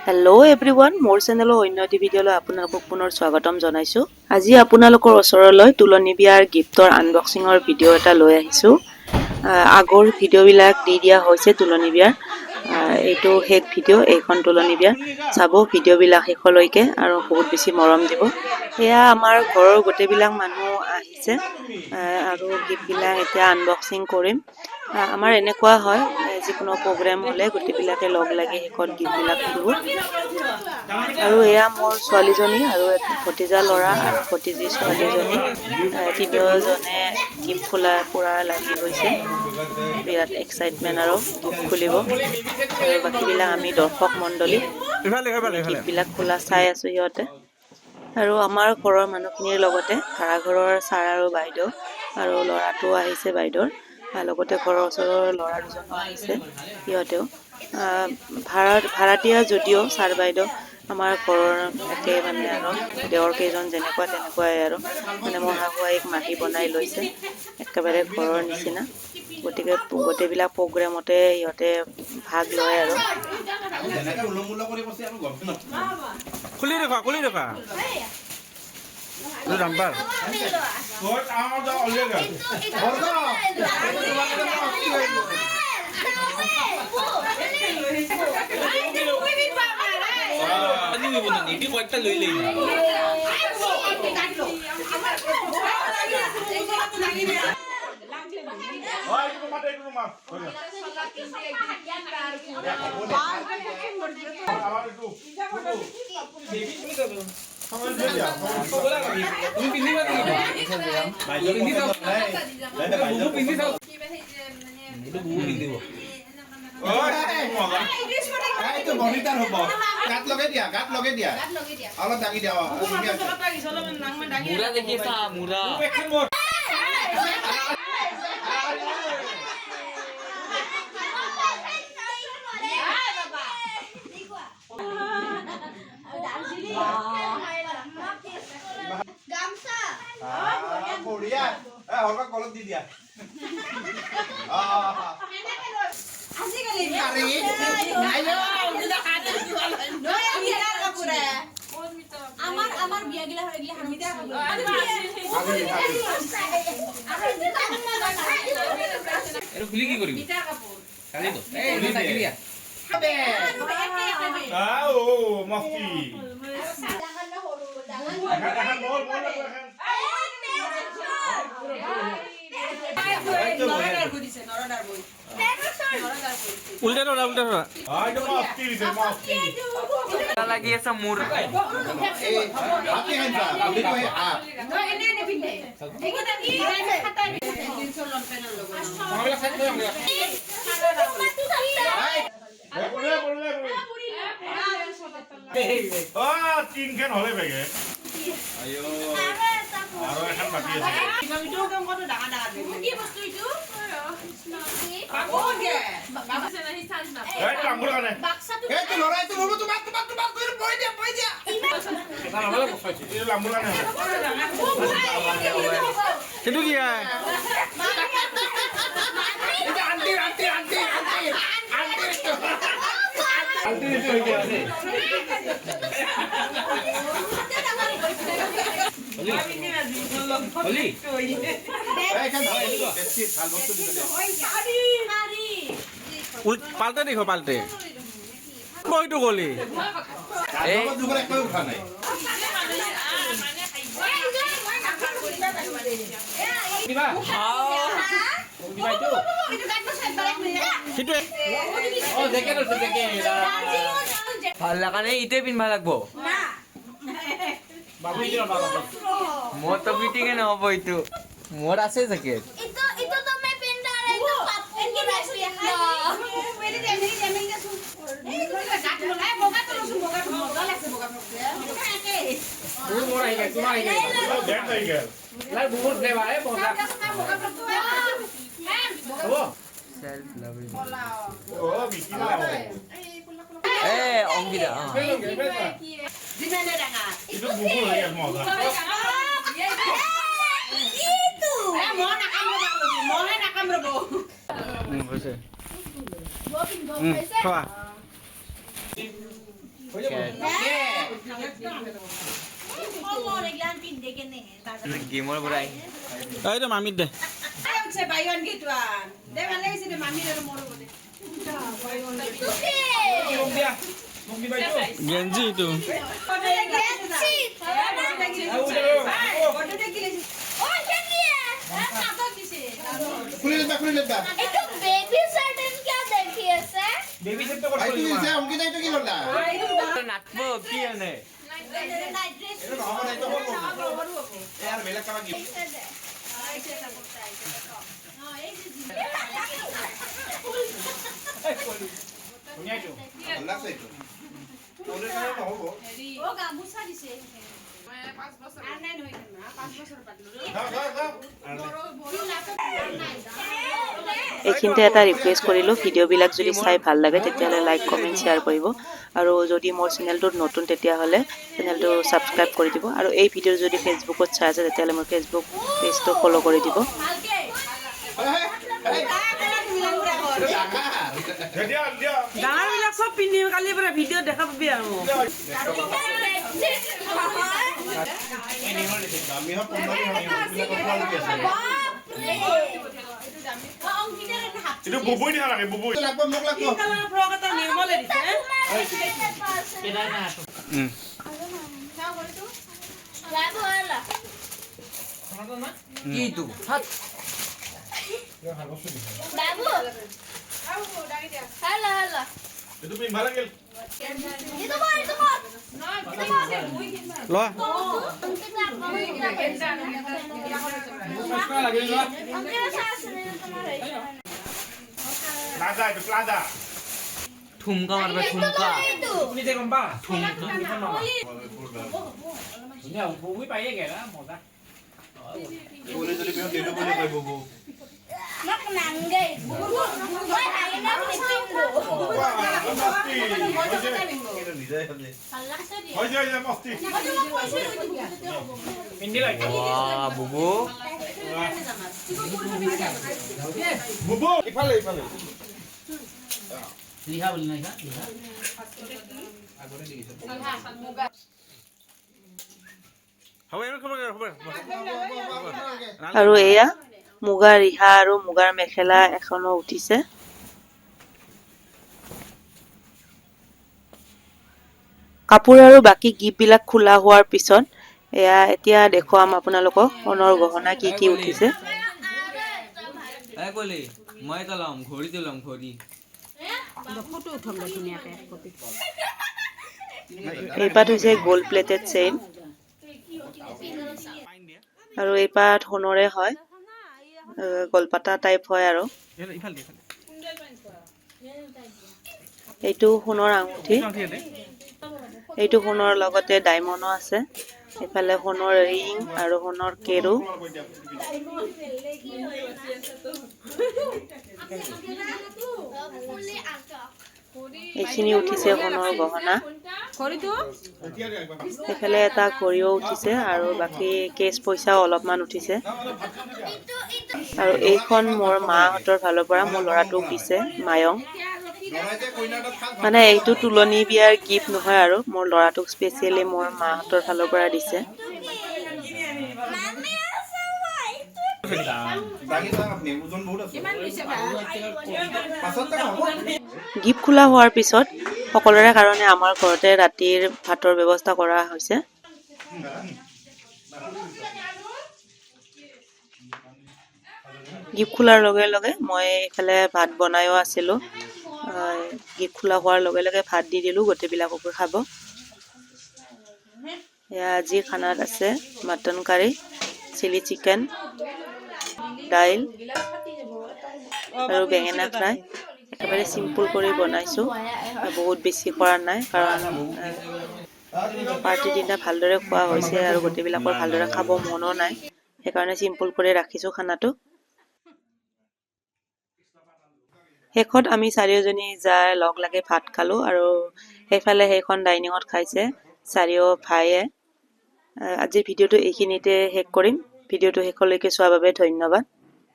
Hello' everyone, মোৰ চেনেলৰ অন্য এটি ভিডিঅ'লৈ আপোনালোকক পুনৰ স্বাগতম জনাইছোঁ। আজি আপোনালোকৰ ওচৰলৈ তুলনী বিয়াৰ গিফ্টৰ আনবক্সিঙৰ ভিডিঅ' এটা লৈ আহিছোঁ। আগৰ ভিডিঅ'বিলাক দি দিয়া হৈছে তুলনী বিয়াৰ। এইটো শেষ ভিডিঅ', এইখন তুলনী বিয়াৰ। চাব ভিডিঅ'বিলাক শেষলৈকে আৰু বহুত বেছি মৰম দিব। এয়া আমাৰ ঘৰৰ গোটেইবিলাক মানুহ আহিছে আৰু গিফ্টবিলাক এতিয়া আনবক্সিং কৰিম। আমাৰ এনেকুৱা হয়, যিকোনো প্ৰগ্ৰেম হ'লে গোটেইবিলাকে লগ লাগি শেষত গিফ্টবিলাক খুলো। আৰু এয়া মোৰ ছোৱালীজনী আৰু ভতিজা ল'ৰা আৰু ভতিজী ছোৱালীজনী, তিনিওজনে গিফ্ট খোলা পুৰা লাগি গৈছে। বিৰাট এক্সাইটমেণ্ট আৰু গিফ্ট খুলিব। আৰু বাকীবিলাক আমি দৰ্শক মণ্ডলী গিফ্টবিলাক খোলা চাই আছো সিহঁতে। আৰু আমাৰ ঘৰৰ মানুহখিনিৰ লগতে ভাড়াঘৰৰ ছাৰ আৰু বাইদেউ আৰু ল'ৰাটো আহিছে বাইদেউৰ, লগতে ঘৰৰ ওচৰৰ ল'ৰা দুজনো আহিছে। সিহঁতেও ভাড়াতীয়া যদিও ছাৰ বাইদেউ আমাৰ ঘৰৰ একে মানে আৰু দেৱৰ কেইজন যেনেকুৱা তেনেকুৱাই আৰু মানে মোৰ শাহু আইক মাতি বনাই লৈছে, একেবাৰে ঘৰৰ নিচিনা। গতিকে গোটেইবিলাক প্ৰগ্ৰেমতে সিহঁতে ভাগ লয় আৰু খুলি ৰখা নাম্বাৰ গাত লগাই দিয়া অলপ দাঙি দিয়া মুৰা দেখি চা মুৰা বঢ়িয়া হলক কলত দি দিয়া আমার বিয়া গিলা হয়ে গিলা এর খুলি কি করবি বিটা কাপড় কালি তো এই বিটা কি দিয়া ও মস্তি উল্টা লাগি আছে মোৰ তিনখান হলে বেগে আৰু এখন বাকি আছে কিন্তু কি পাল্টে দেখো পাল্টে কইটো গলি ভাল লাগা নাই ইটোৱে পিন্ধিব লাগব মোৰ তো পিটিকে নহব এইটো মোৰ আছে জেকেট অংকিতা গেমৰ পৰা আহি এইটো মামিত দে গেঞ্জি এইটো খুলি লেবা बेबी सेट तो আইটো দিছে অংকিতা এইটো কি ললা নাচব কি আনে এইটো নহব না, এইটো হ'ব ইয়াৰ বেলেগ কাম কি सुनियाइतो ভাল লাগছে এইটো ওলে কাম নহব এইখিনিতে এটা ৰিকুৱেষ্ট কৰিলোঁ, ভিডিঅ'বিলাক যদি চাই ভাল লাগে তেতিয়াহ'লে লাইক কমেণ্ট শ্বেয়াৰ কৰিব আৰু যদি মোৰ চেনেলটোত নতুন তেতিয়াহ'লে চেনেলটো ছাবস্ক্ৰাইব কৰি দিব আৰু এই ভিডিঅ' যদি ফেচবুকত চাই আছে তেতিয়াহ'লে মোৰ ফেচবুক পেজটো ফ'ল' কৰি দিব। ডাঙৰবিলাক চব পিন্ধি কালিৰ পৰা ভিডিঅ' দেখা পাবি আৰু আমি হক কোম্পানী হক এইবিলাক কথা লাগি আছে itu bubui ni halake bubui লাগব মোক লাগব কালাৰ ফ্ৰক এটা নিৰ্মলে দিছে কি তো হাত itu pin bhala gel ল plaza itu plaza ঠুমকা মারবে ঠুমকা ni te kompa ধুনীয়া ববুই পাইয়ে গেলা মজা ওলে যদি বিহ দেটো বলে কই ববু এটা নিজে হলে hoje hoje mosti indi lagi ওয়া বুবু bubu ifale ifale লিহা বলি না লিহা হ'ব এনে খবৰ আৰু এয়া মুগা ৰিহা আৰু মুগাৰ মেখেলা এখনো উঠিছে। কাপোৰ আৰু বাকী গিফ্টবিলাক খোলা হোৱাৰ পিছত এতিয়া দেখুৱাম আপোনালোকক সোণৰ গহনা কি কি উঠিছে। এ কলি মই তো লম ঘড়িটো লম ঘড়ি এইপাত হৈছে গ'ল্ড প্লেটেড চেইন আৰু এইপাত সোণৰে হয়, গলপাতা টাইপ হয় আৰু ইফালে এইটো সোণৰ আঙুঠি, এইটো সোণৰ লগতে ডায়মণ্ডো আছে, এইফালে সোণৰ ৰিং আৰু সোণৰ কেৰু, এইখিনি উঠিছে সোণৰ গহনা, এইফালে এটা ঘড়ীও উঠিছে আৰু বাকী কেছ পইচাও অলপমান উঠিছে। আৰু এইখন মোৰ মাহঁতৰ ফালৰ পৰা মোৰ ল'ৰাটোক দিছে মায়ং, মানে এইটো তুলনি বিয়াৰ গিফ্ট নহয় আৰু মোৰ ল'ৰাটোক স্পেচিয়েলি মোৰ মাহঁতৰ ফালৰ পৰা দিছে। গিফ্ট খোলা হোৱাৰ পিছত সকলোৰে কাৰণে আমাৰ ঘৰতে ৰাতিৰ ভাতৰ ব্যৱস্থা কৰা হৈছে। গিফ্ট খোলাৰ লগে লগে মই এইফালে ভাত বনাইও আছিলোঁ, গিফ্ট খোলা হোৱাৰ লগে লগে ভাত দি দিলোঁ গোটেইবিলাককে খাব। এয়া আজিৰ খানাত আছে মাটন কাৰী, চিলি চিকেন, দাইল আৰু বেঙেনা ফ্ৰাই। একেবাৰে চিম্পুল কৰি বনাইছোঁ, বহুত বেছি কৰা নাই কাৰণ পাৰ্টিৰ দিনা ভালদৰে খোৱা হৈছে আৰু গোটেইবিলাকৰ ভালদৰে খাব মনো নাই, সেইকাৰণে চিম্পুল কৰি ৰাখিছোঁ খানাটো। শেষত আমি চাৰিওজনী যাই লগ লাগি ভাত খালোঁ আৰু সেইফালে সেইখন ডাইনিঙত খাইছে চাৰিও ভাইয়ে। আজিৰ ভিডিঅ'টো এইখিনিতে শেষ কৰিম। ভিডিঅ'টো শেষলৈকে চোৱাৰ বাবে ধন্যবাদ।